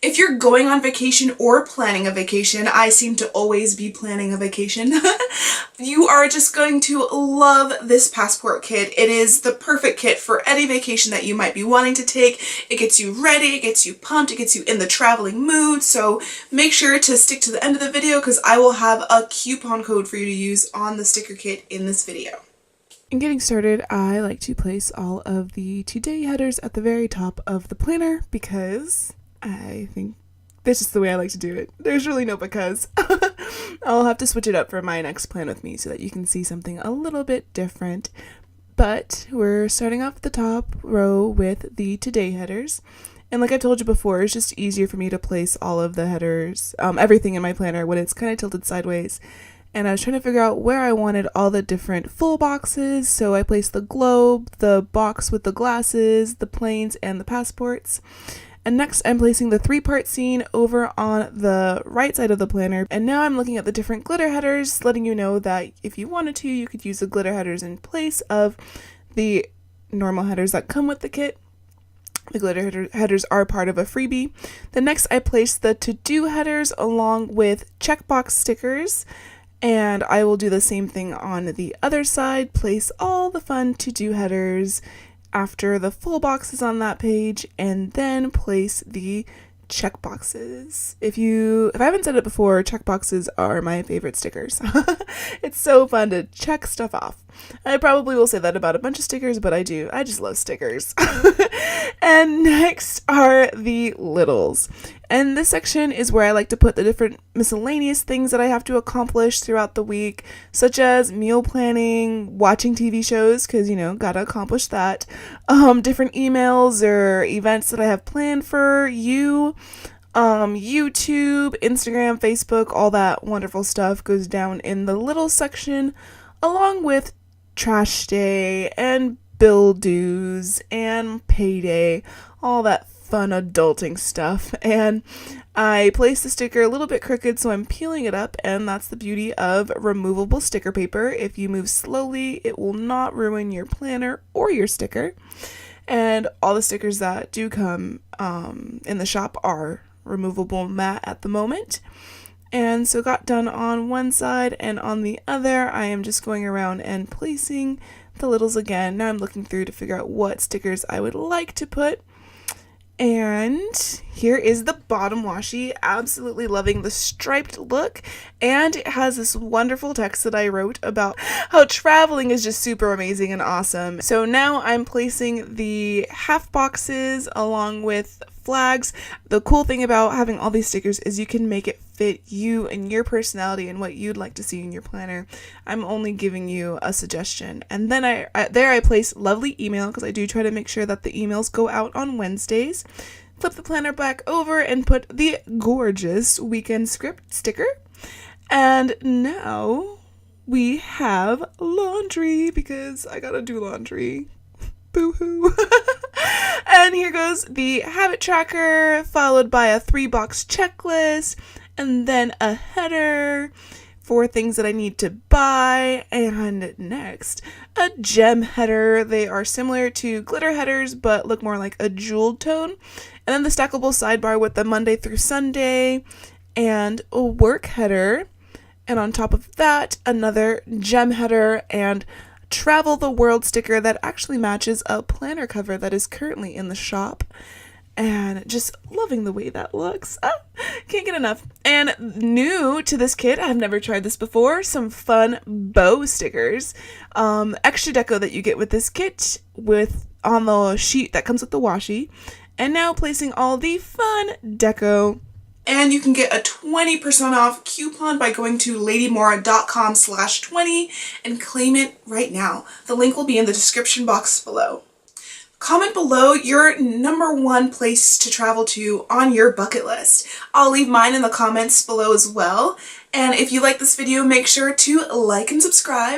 If you're going on vacation or planning a vacation, I seem to always be planning a vacation, you are just going to love this passport kit. It is the perfect kit for any vacation that you might be wanting to take. It gets you ready, it gets you pumped, it gets you in the traveling mood, so make sure to stick to the end of the video because I will have a coupon code for you to use on the sticker kit in this video. In getting started, I like to place all of the today headers at the very top of the planner because I think that's just the way I like to do it. There's really no because. I'll have to switch it up for my next plan with me so that you can see something a little bit different. But we're starting off at the top row with the today headers. And like I told you before, it's just easier for me to place all of the headers, everything in my planner when it's kind of tilted sideways. And I was trying to figure out where I wanted all the different full boxes, so I placed the globe, the box with the glasses, the planes, and the passports. And next I'm placing the 3-part scene over on the right side of the planner. And now I'm looking at the different glitter headers, letting you know that if you wanted to, you could use the glitter headers in place of the normal headers that come with the kit. The glitter headers are part of a freebie. Then next I placed the to-do headers along with checkbox stickers. And I will do the same thing on the other side, place all the fun to-do headers after the full boxes on that page, and then place the checkboxes. If I haven't said it before, checkboxes are my favorite stickers. It's so fun to check stuff off. I probably will say that about a bunch of stickers, but I do. I just love stickers. And next are the littles. And this section is where I like to put the different miscellaneous things that I have to accomplish throughout the week, such as meal planning, watching TV shows, because, gotta accomplish that, different emails or events that I have planned for you, YouTube, Instagram, Facebook, all that wonderful stuff goes down in the little section, along with trash day and bill dues and payday, all that fun adulting stuff. And I place the sticker a little bit crooked, so I'm peeling it up, and that's the beauty of removable sticker paper. If you move slowly, it will not ruin your planner or your sticker. And all the stickers that do come in the shop are removable matte at the moment. And so got done on one side, and on the other I am just going around and placing the littles again. Now I'm looking through to figure out what stickers I would like to put. And here is the bottom washi. Absolutely loving the striped look, and it has this wonderful text that I wrote about how traveling is just super amazing and awesome. So now I'm placing the half boxes along with flags. The cool thing about having all these stickers is you can make it fit you and your personality and what you'd like to see in your planner. I'm only giving you a suggestion. And then I place lovely email, because I do try to make sure that the emails go out on Wednesdays. Flip the planner back over and put the gorgeous weekend script sticker. And now we have laundry, because I gotta do laundry. Boo-hoo. And here goes the habit tracker, followed by a 3-box checklist, and then a header for things that I need to buy, and next, a gem header. They are similar to glitter headers, but look more like a jeweled tone. And then the stackable sidebar with the Monday through Sunday, and a work header. And on top of that, another gem header and travel the world sticker that actually matches a planner cover that is currently in the shop. And just loving the way that looks. Can't get enough. And new to this kit, I've never tried this before, some fun bow stickers. Extra deco that you get with this kit on the sheet that comes with the washi. And now placing all the fun deco. And you can get a 20% off coupon by going to ladymora.com/20 and claim it right now. The link will be in the description box below. Comment below your #1 place to travel to on your bucket list. I'll leave mine in the comments below as well. And if you like this video, make sure to like and subscribe.